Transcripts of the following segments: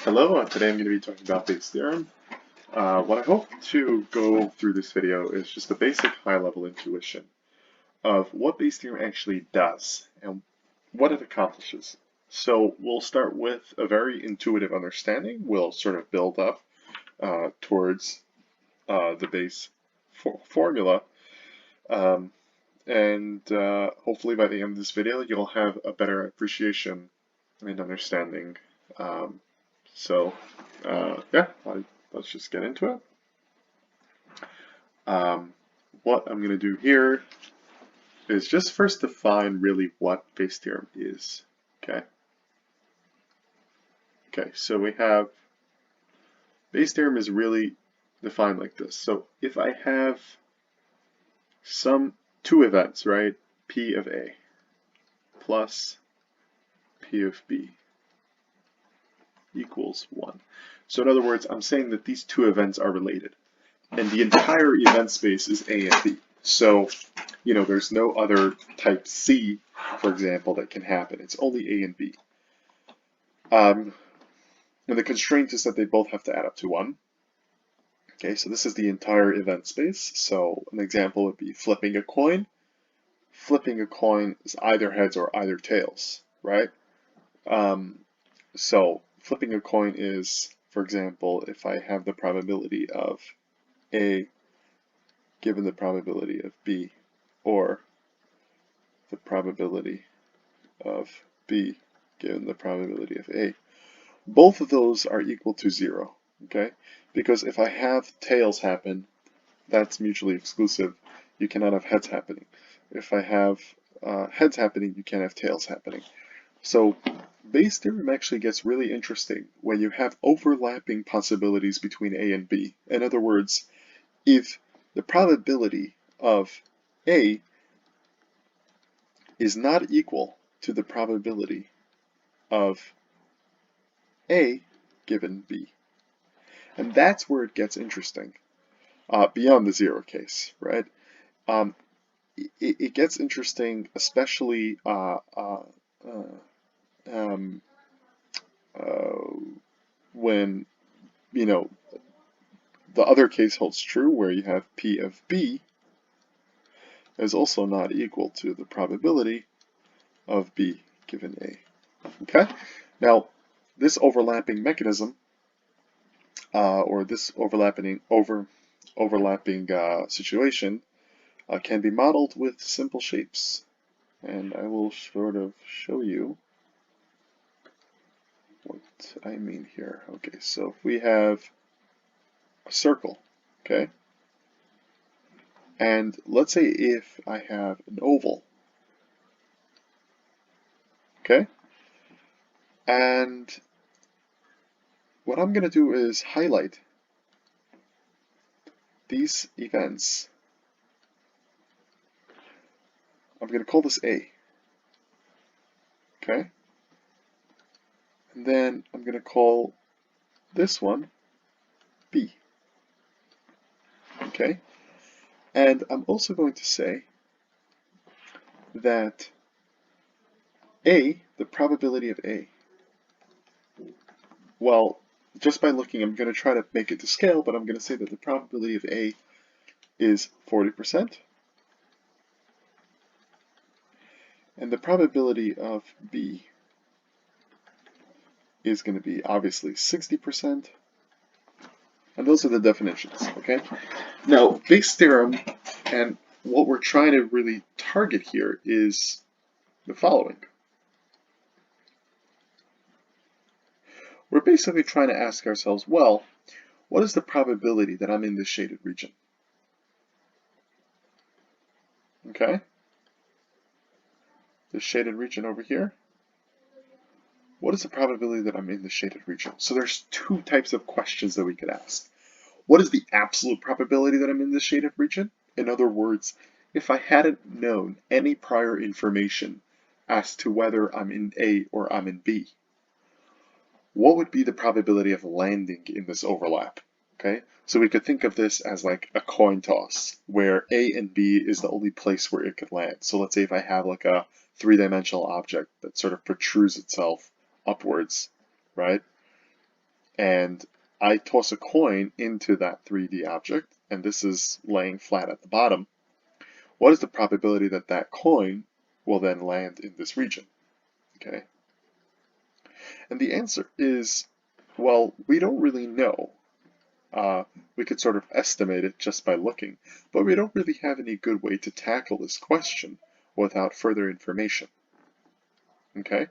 Hello, today I'm going to be talking about Bayes' theorem. What I hope to go through this video is just a basic high-level intuition of what Bayes' theorem actually does and what it accomplishes. So we'll start with a very intuitive understanding. We'll sort of build up towards the Bayes formula, um, and hopefully by the end of this video you'll have a better appreciation and understanding. Um, yeah, let's just get into it. Um, what I'm going to do here is just first define really what Bayes' theorem is. Okay. Okay, so we have Bayes' theorem is really defined like this. So if I have two events, right, P of A plus P of B equals 1. So in other words, I'm saying that these two events are related, and the entire event space is A and B. So, there's no other type C, for example, that can happen. It's only A and B. And the constraint is that they both have to add up to 1. Okay, so this is the entire event space. So an example would be flipping a coin. Flipping a coin is either heads or either tails, right? So flipping a coin is, for example, if I have the probability of A given the probability of B, or the probability of B given the probability of A. Both of those are equal to 0, okay? Because if I have tails happen, that's mutually exclusive. You cannot have heads happening. If I have heads happening, you can't have tails happening. So Bayes' theorem actually gets really interesting when you have overlapping possibilities between A and B. In other words, if the probability of A is not equal to the probability of A given B. And that's where it gets interesting, beyond the 0 case, right? It gets interesting, especially um, when, the other case holds true, where you have P of B is also not equal to the probability of B given A. Okay? Now, this overlapping mechanism, or this overlapping situation, can be modeled with simple shapes. And I will sort of show you what I mean here. Okay, so if we have a circle, okay? And let's say if I have an oval, okay? And what I'm going to do is highlight these events. I'm going to call this A, okay? And then I'm going to call this one B, okay? And I'm also going to say that A, the probability of A, well, just by looking, I'm going to try to make it to scale, but I'm going to say that the probability of A is 40%, and the probability of B is going to be obviously 60%, and those are the definitions, okay? Now, Bayes' theorem, and what we're trying to really target here is the following. We're basically trying to ask ourselves, well, what is the probability that I'm in this shaded region? Okay? This shaded region over here. What is the probability that I'm in the shaded region? So there's two types of questions that we could ask. What is the absolute probability that I'm in this shaded region? In other words, if I hadn't known any prior information as to whether I'm in A or I'm in B, what would be the probability of landing in this overlap? Okay, so we could think of this as like a coin toss, where A and B is the only place where it could land. So let's say if I have like a three-dimensional object that sort of protrudes itself upwards, right? and I toss a coin into that 3D object, and this is laying flat at the bottom, what is the probability that that coin will then land in this region? Okay, and the answer is, well, we don't really know. We could sort of estimate it just by looking, but we don't really have any good way to tackle this question without further information. Okay,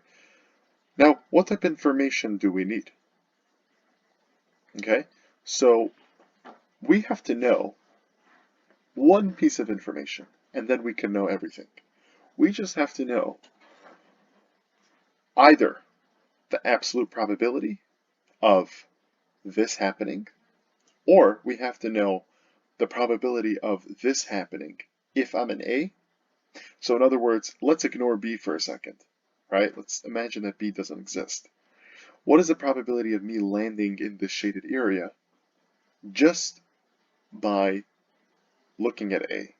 now what type of information do we need? Okay, so we have to know one piece of information, and then we can know everything. We just have to know either the absolute probability of this happening, or we have to know the probability of this happening if I'm an A. So in other words, let's ignore B for a second, right? Let's imagine that B doesn't exist. What is the probability of me landing in this shaded area just by looking at A?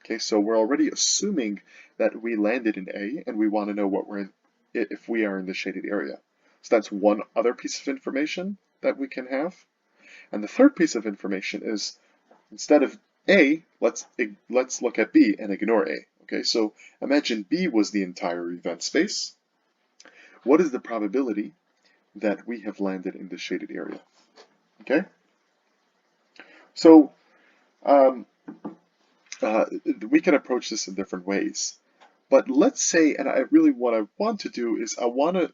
Okay, so we're already assuming that we landed in A, and we want to know what we're in, if we are in the shaded area. So that's one other piece of information that we can have. And the third piece of information is, instead of A, let's look at B and ignore A. Okay, so imagine B was the entire event space. What is the probability that we have landed in the shaded area? Okay, so we can approach this in different ways. But let's say, and what I want to do is I want to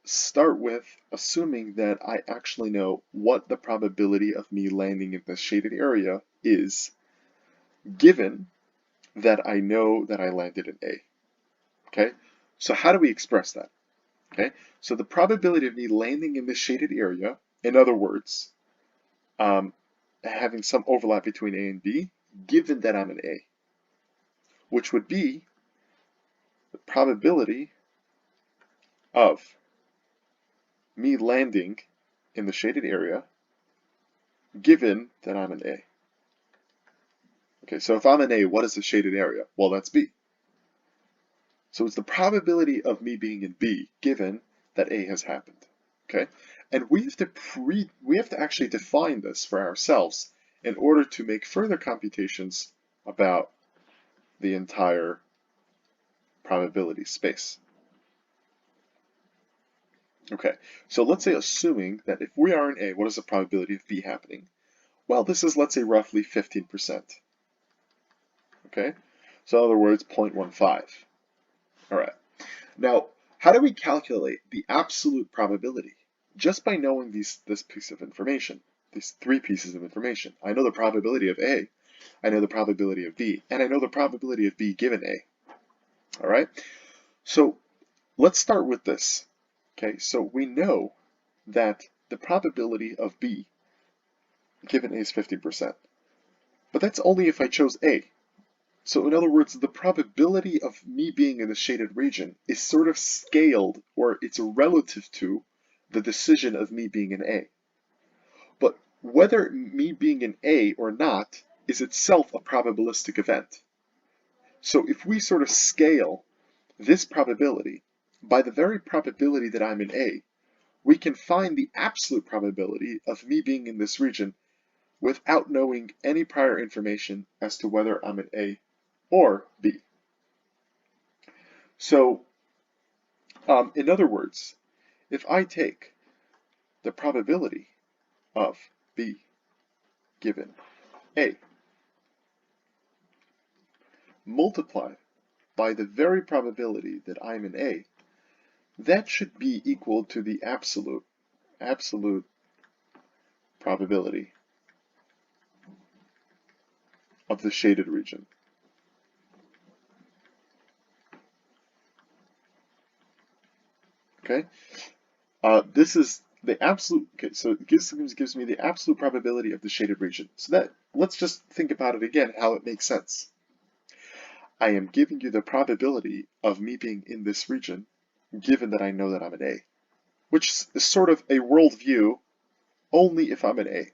start with assuming that I actually know what the probability of me landing in the shaded area is, given that I know that I landed in A. Okay, so how do we express that? Okay, so the probability of me landing in the shaded area, in other words, having some overlap between A and B, given that I'm an A, which would be the probability of me landing in the shaded area given that I'm an A. Okay, so if I'm an A, what is the shaded area? Well, that's B. So it's the probability of me being in B given that A has happened. Okay, and we have to actually define this for ourselves in order to make further computations about the entire probability space. Okay, so let's say assuming that if we are in A, what is the probability of B happening? Well, this is, let's say, roughly 15%. Okay, so in other words, 0.15. All right, now how do we calculate the absolute probability? Just by knowing this piece of information, these three pieces of information. I know the probability of A, I know the probability of B, and I know the probability of B given A. All right, so let's start with this. Okay, so we know that the probability of B given A is 50%, but that's only if I chose A. So in other words, the probability of me being in the shaded region is sort of scaled, or it's relative to the decision of me being in A. But whether me being in A or not is itself a probabilistic event. So if we sort of scale this probability by the very probability that I'm in A, we can find the absolute probability of me being in this region without knowing any prior information as to whether I'm in A or B. So, in other words, if I take the probability of B given A, multiply by the very probability that I'm in A, that should be equal to the absolute probability of the shaded region. Okay, this is the absolute. Okay, so it gives me the absolute probability of the shaded region. So that, let's just think about it again, how it makes sense. I am giving you the probability of me being in this region, given that I know that I'm an A, which is sort of a worldview only if I'm an A.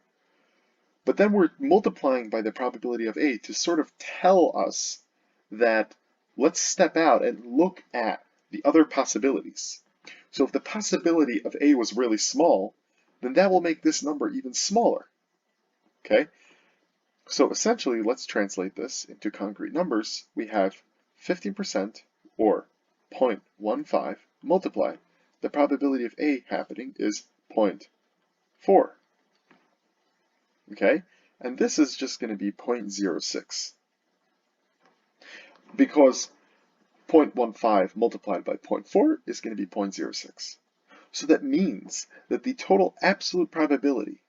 But then we're multiplying by the probability of A to sort of tell us that let's step out and look at the other possibilities. So if the possibility of A was really small, then that will make this number even smaller, okay? So essentially, let's translate this into concrete numbers. We have 15% or 0.15 multiply. The probability of A happening is 0.4, okay? And this is just going to be 0.06 because 0.15 multiplied by 0.4 is going to be 0.06. So that means that the total absolute probability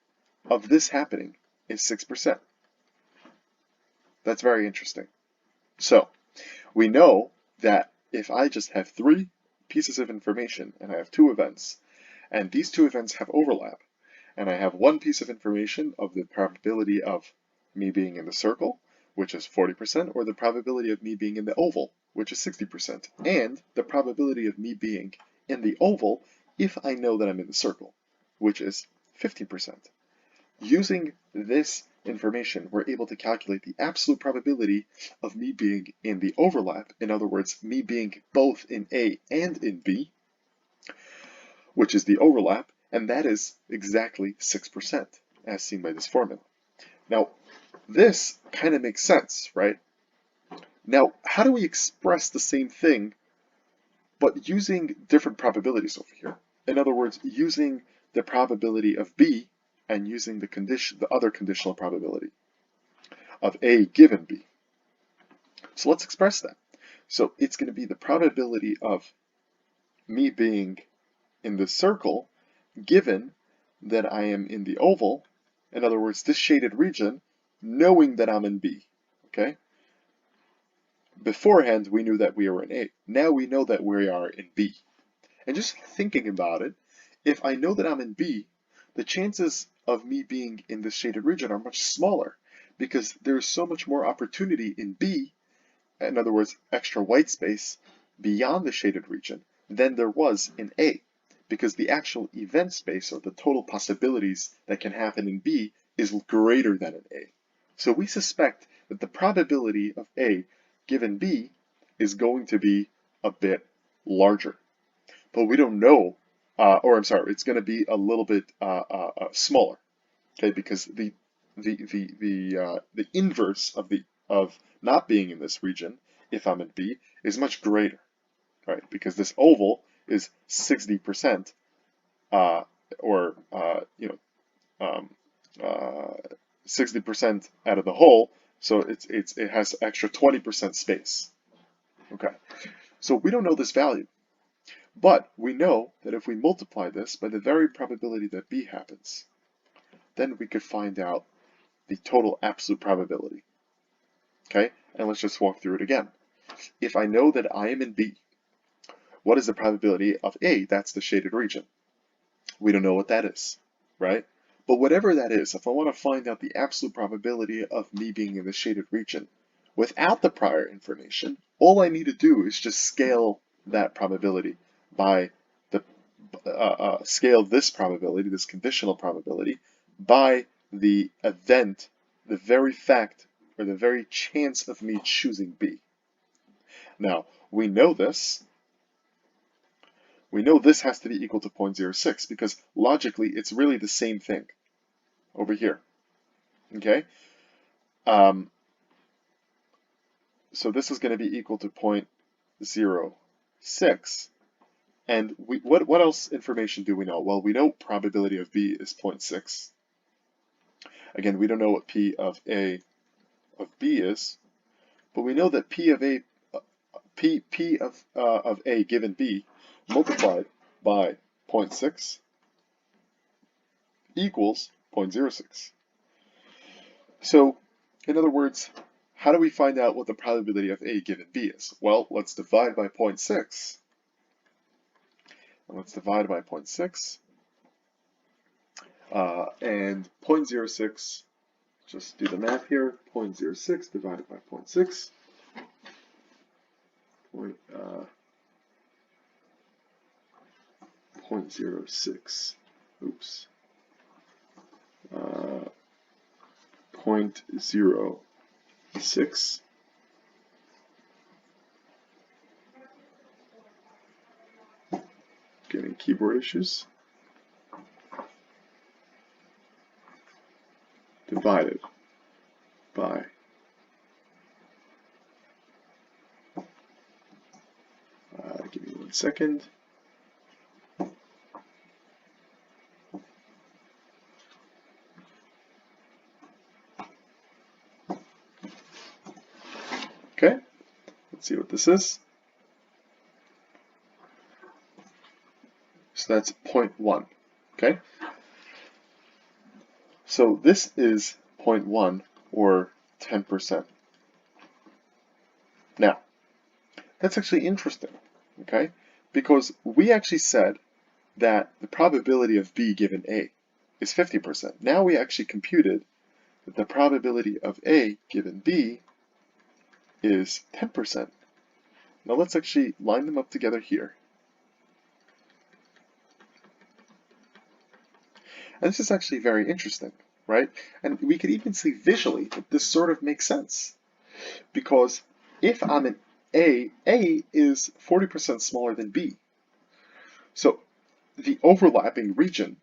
of this happening is 6%. That's very interesting. So we know that if I just have 3 pieces of information and I have 2 events, and these 2 events have overlap, and I have 1 piece of information of the probability of me being in the circle, which is 40%, or the probability of me being in the oval, which is 60%, and the probability of me being in the oval if I know that I'm in the circle, which is 15%. Using this information, we're able to calculate the absolute probability of me being in the overlap, in other words, me being both in A and in B, which is the overlap, and that is exactly 6%, as seen by this formula. Now, this kind of makes sense, right? Now, how do we express the same thing, but using different probabilities over here? In other words, using the probability of B and using the other conditional probability of A given B. So let's express that. So it's going to be the probability of me being in the circle given that I am in the oval, in other words, this shaded region, knowing that I'm in B, okay? Beforehand, we knew that we were in A. Now we know that we are in B. And just thinking about it, if I know that I'm in B, the chances of me being in this shaded region are much smaller because there's so much more opportunity in B, in other words, extra white space beyond the shaded region than there was in A, because the actual event space or the total possibilities that can happen in B is greater than in A. So we suspect that the probability of A given B is going to be a bit larger. But we don't know, it's going to be a little bit smaller, okay? Because the inverse of not being in this region, if I'm in B, is much greater, right? Because this oval is 60%, or 60% out of the whole, so it has extra 20% space. Okay, so we don't know this value. But we know that if we multiply this by the very probability that B happens, then we could find out the total absolute probability. Okay, and let's just walk through it again. If I know that I am in B, what is the probability of A? That's the shaded region. We don't know what that is, right? But whatever that is, if I want to find out the absolute probability of me being in the shaded region without the prior information, all I need to do is just scale that probability by the scale this probability, this conditional probability, by the event, the very fact, or the very chance of me choosing B. Now, we know this. We know this has to be equal to 0.06 because logically it's really the same thing over here. Okay? So this is going to be equal to 0.06. And what else information do we know? Well, we know probability of B is 0.6. Again, we don't know what P of A of B is, but we know that P of A given B multiplied by 0.6 equals 0.06. So, in other words, how do we find out what the probability of A given B is? Well, let's divide by 0.6. And let's divide by 0.6. And 0.06, just do the math here, 0.06 divided by 0.6. 0.06, oops, 0.06 getting keyboard issues. divided by give me 1 second. Okay, let's see what this is. So that's 0.1, okay? So this is 0.1 or 10%. Now, that's actually interesting, okay? Because we actually said that the probability of B given A is 50%. Now we actually computed that the probability of A given B is 10%. Now let's actually line them up together here. And this is actually very interesting, right? And we could even see visually that this sort of makes sense. Because if I'm an A is 40% smaller than B. So the overlapping region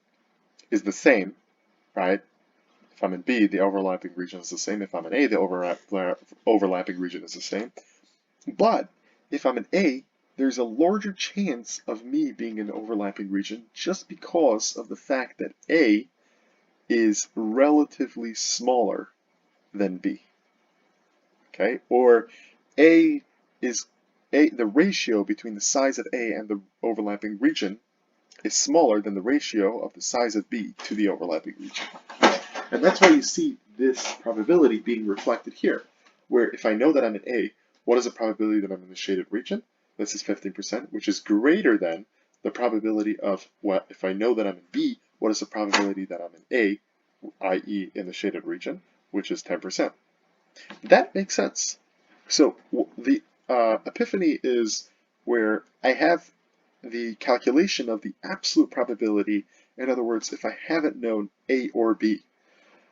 is the same, right? If I'm in B, the overlapping region is the same. If I'm in A, the overlapping region is the same. But if I'm in A, there's a larger chance of me being in the overlapping region just because of the fact that A is relatively smaller than B. Okay? Or the ratio between the size of A and the overlapping region is smaller than the ratio of the size of B to the overlapping region. And that's why you see this probability being reflected here, where if I know that I'm in A, what is the probability that I'm in the shaded region? This is 15%, which is greater than the probability of, well, if I know that I'm in B, what is the probability that I'm in A, i.e. in the shaded region, which is 10%. That makes sense. So the epiphany is where I have the calculation of the absolute probability. In other words, if I haven't known A or B,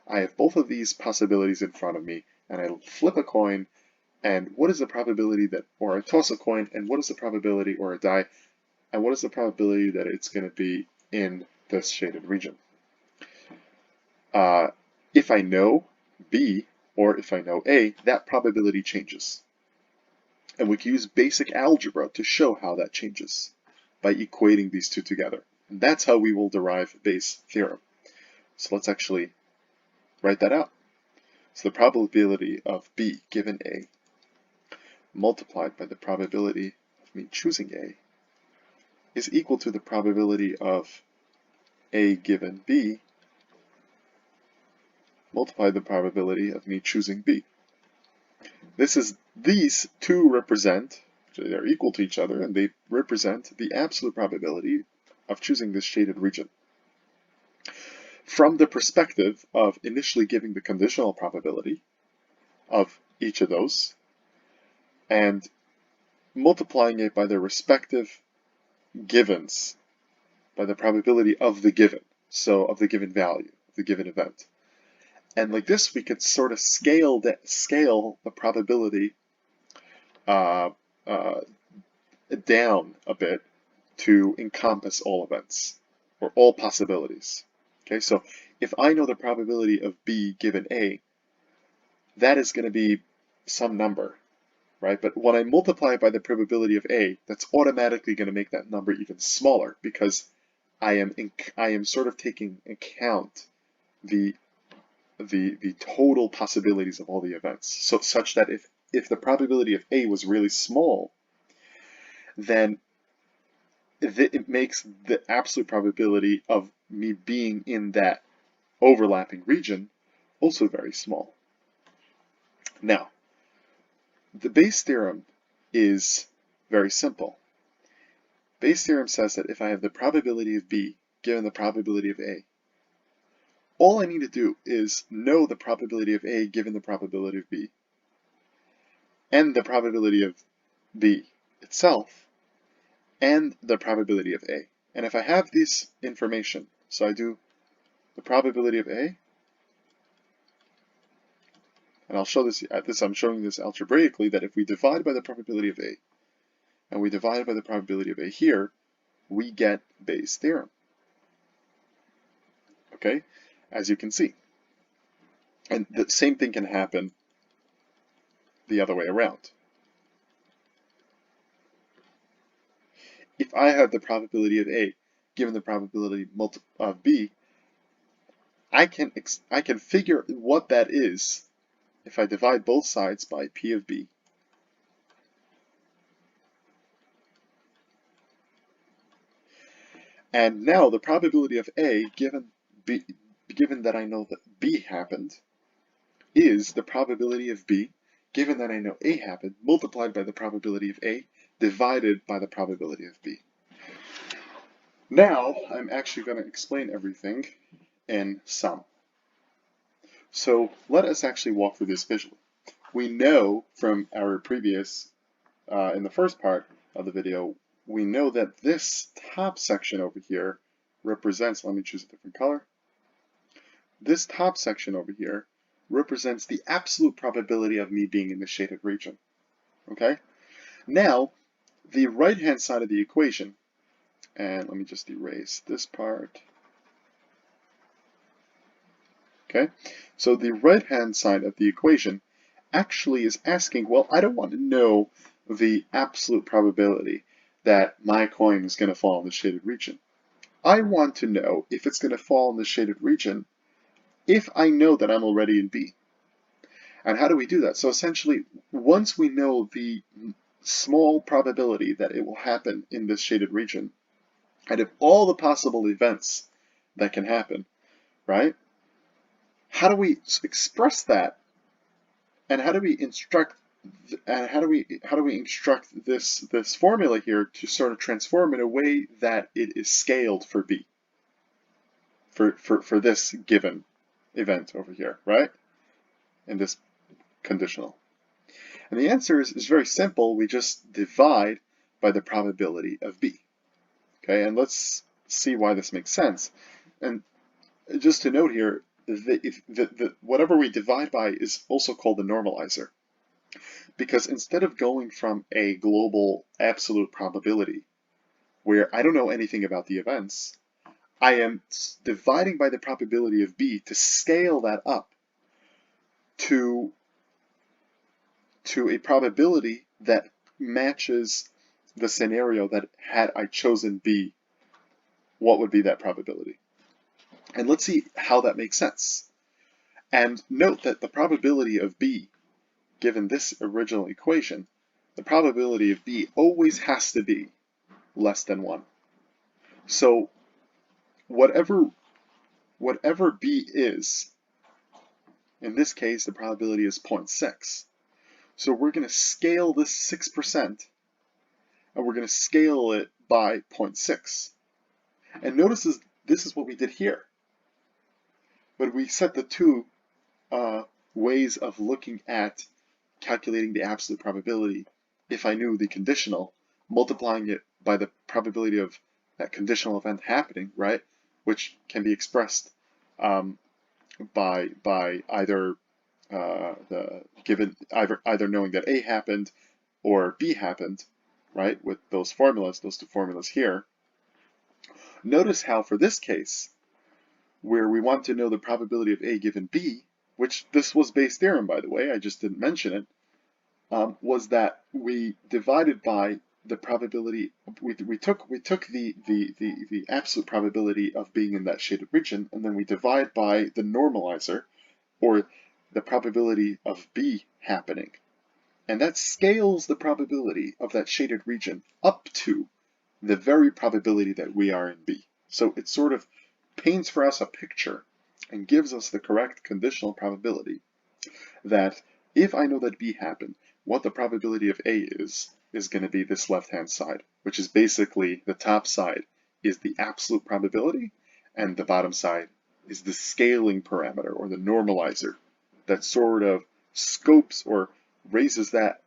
I have both of these possibilities in front of me, and I flip a coin, and what is the probability that, or I toss a coin, and what is the probability, or a die, and what is the probability that it's going to be in this shaded region? If I know B, or if I know A, that probability changes. And we can use basic algebra to show how that changes by equating these two together. And that's how we will derive Bayes' theorem. So let's actually write that out. So the probability of B given A multiplied by the probability of me choosing A is equal to the probability of A given B multiplied the probability of me choosing B. These two represent, they're equal to each other, and they represent the absolute probability of choosing this shaded region. From the perspective of initially giving the conditional probability of each of those, and multiplying it by their respective givens, by the probability of the given, so of the given value, the given event. And like this, we could sort of scale the probability down a bit to encompass all events, or all possibilities. Okay, so if I know the probability of B given A, that is going to be some number, right? But when I multiply it by the probability of A, that's automatically going to make that number even smaller, because I am sort of taking account the total possibilities of all the events, so such that if the probability of A was really small, then it makes the absolute probability of me being in that overlapping region also very small. Now, the Bayes' theorem is very simple. Bayes' theorem says that if I have the probability of B given the probability of A, all I need to do is know the probability of A given the probability of B, and the probability of B itself, and the probability of A. And if I have this information, so I do the probability of A, and I'll show this, I'm showing this algebraically, that if we divide by the probability of A, and we divide by the probability of A here, we get Bayes' theorem. Okay, as you can see. And the same thing can happen the other way around. If I have the probability of A given the probability of B, I can figure what that is if I divide both sides by P of B. And now the probability of A given that I know that B happened is the probability of B given that I know A happened multiplied by the probability of A divided by the probability of B. Now I'm actually going to explain everything in sum. So let us actually walk through this visually. We know from our previous, in the first part of the video, we know that this top section over here represents, let me choose a different color. This top section over here represents the absolute probability of me being in the shaded region. Okay? Now, the right-hand side of the equation, and let me just erase this part. Okay? So the right-hand side of the equation actually is asking, well, I don't want to know the absolute probability that my coin is going to fall in the shaded region. I want to know if it's going to fall in the shaded region if I know that I'm already in B. And how do we do that? So essentially, once we know the small probability that it will happen in this shaded region, and of all the possible events that can happen, right? How do we express that? And how do we instruct this formula here to sort of transform in a way that it is scaled for B, for this given event over here, right? In this conditional. And the answer is very simple. We just divide by the probability of B. Okay, and let's see why this makes sense. And just to note here, whatever we divide by is also called the normalizer. Because instead of going from a global absolute probability, where I don't know anything about the events, I am dividing by the probability of B to scale that up to a probability that matches the scenario that had I chosen B, what would be that probability? And let's see how that makes sense. And note that the probability of B, given this original equation, the probability of B always has to be less than 1. So whatever B is, in this case the probability is 0.6. So we're going to scale this 6% and we're going to scale it by 0.6. And notice this is what we did here. But we set the two ways of looking at calculating the absolute probability if I knew the conditional, multiplying it by the probability of that conditional event happening, right? Which can be expressed by either either knowing that A happened or B happened, right? With those formulas, those two formulas here. Notice how for this case, where we want to know the probability of A given B, which this was Bayes' theorem, by the way, I just didn't mention it, was that we divided by the probability, we took the absolute probability of being in that shaded region, and then we divide by the normalizer, or the probability of B happening. And that scales the probability of that shaded region up to the very probability that we are in B. So it sort of paints for us a picture and gives us the correct conditional probability that if I know that B happened, what the probability of A is going to be this left-hand side, which is basically the top side is the absolute probability and the bottom side is the scaling parameter or the normalizer that sort of scopes or raises that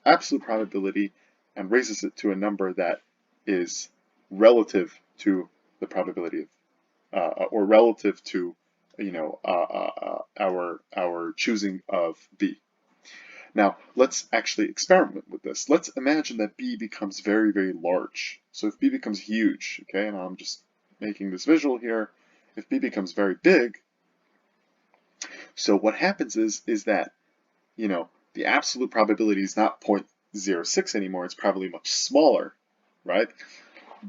absolute probability and raises it to a number that is relative to the probability of, or relative to, our choosing of B. Now, let's actually experiment with this. Let's imagine that B becomes very, very large. So if B becomes huge, okay, and I'm just making this visual here, if B becomes very big, So what happens is that, you know, the absolute probability is not 0.06 anymore, it's probably much smaller, right?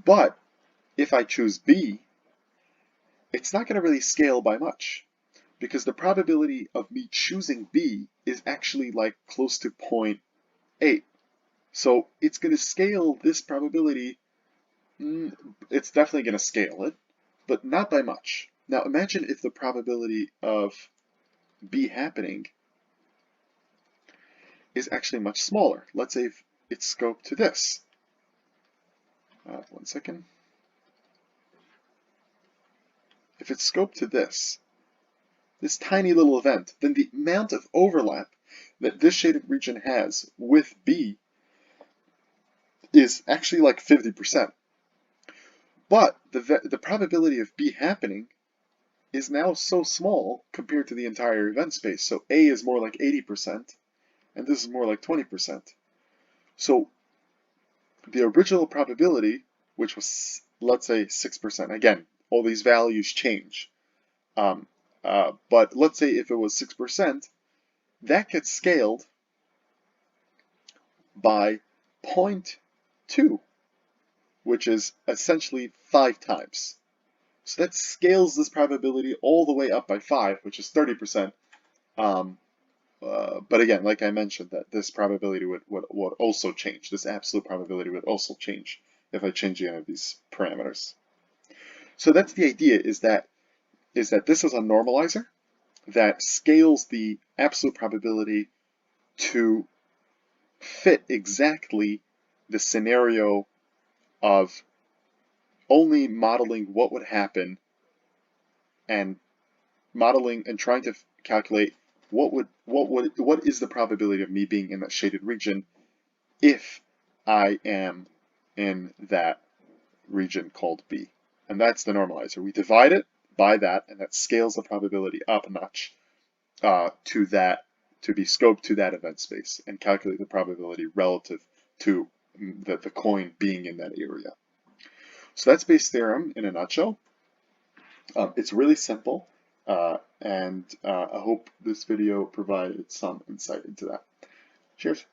But if I choose B, it's not going to really scale by much, because the probability of me choosing B is actually like close to 0.8. So it's going to scale this probability, it's definitely going to scale it, but not by much. Now imagine if the probability of B happening is actually much smaller. Let's say if it's scoped to this. One second. If it's scoped to this tiny little event, then the amount of overlap that this shaded region has with B is actually like 50%. But the probability of B happening is now so small compared to the entire event space. So A is more like 80%, and this is more like 20%. So the original probability, which was, let's say, 6%, again, all these values change. But let's say if it was 6%, that gets scaled by 0.2, which is essentially 5 times. So that scales this probability all the way up by 5, which is 30%. But again, like I mentioned, that this probability would also change. This absolute probability would also change if I change any of these parameters. So that's the idea, is that this is a normalizer that scales the absolute probability to fit exactly the scenario of only modeling what would happen and modeling and trying to calculate what is the probability of me being in that shaded region if I am in that region called B. And that's the normalizer. We divide it by that, and that scales the probability up a notch to be scoped to that event space and calculate the probability relative to the coin being in that area. So that's Bayes' theorem in a nutshell. It's really simple, and I hope this video provided some insight into that. Cheers.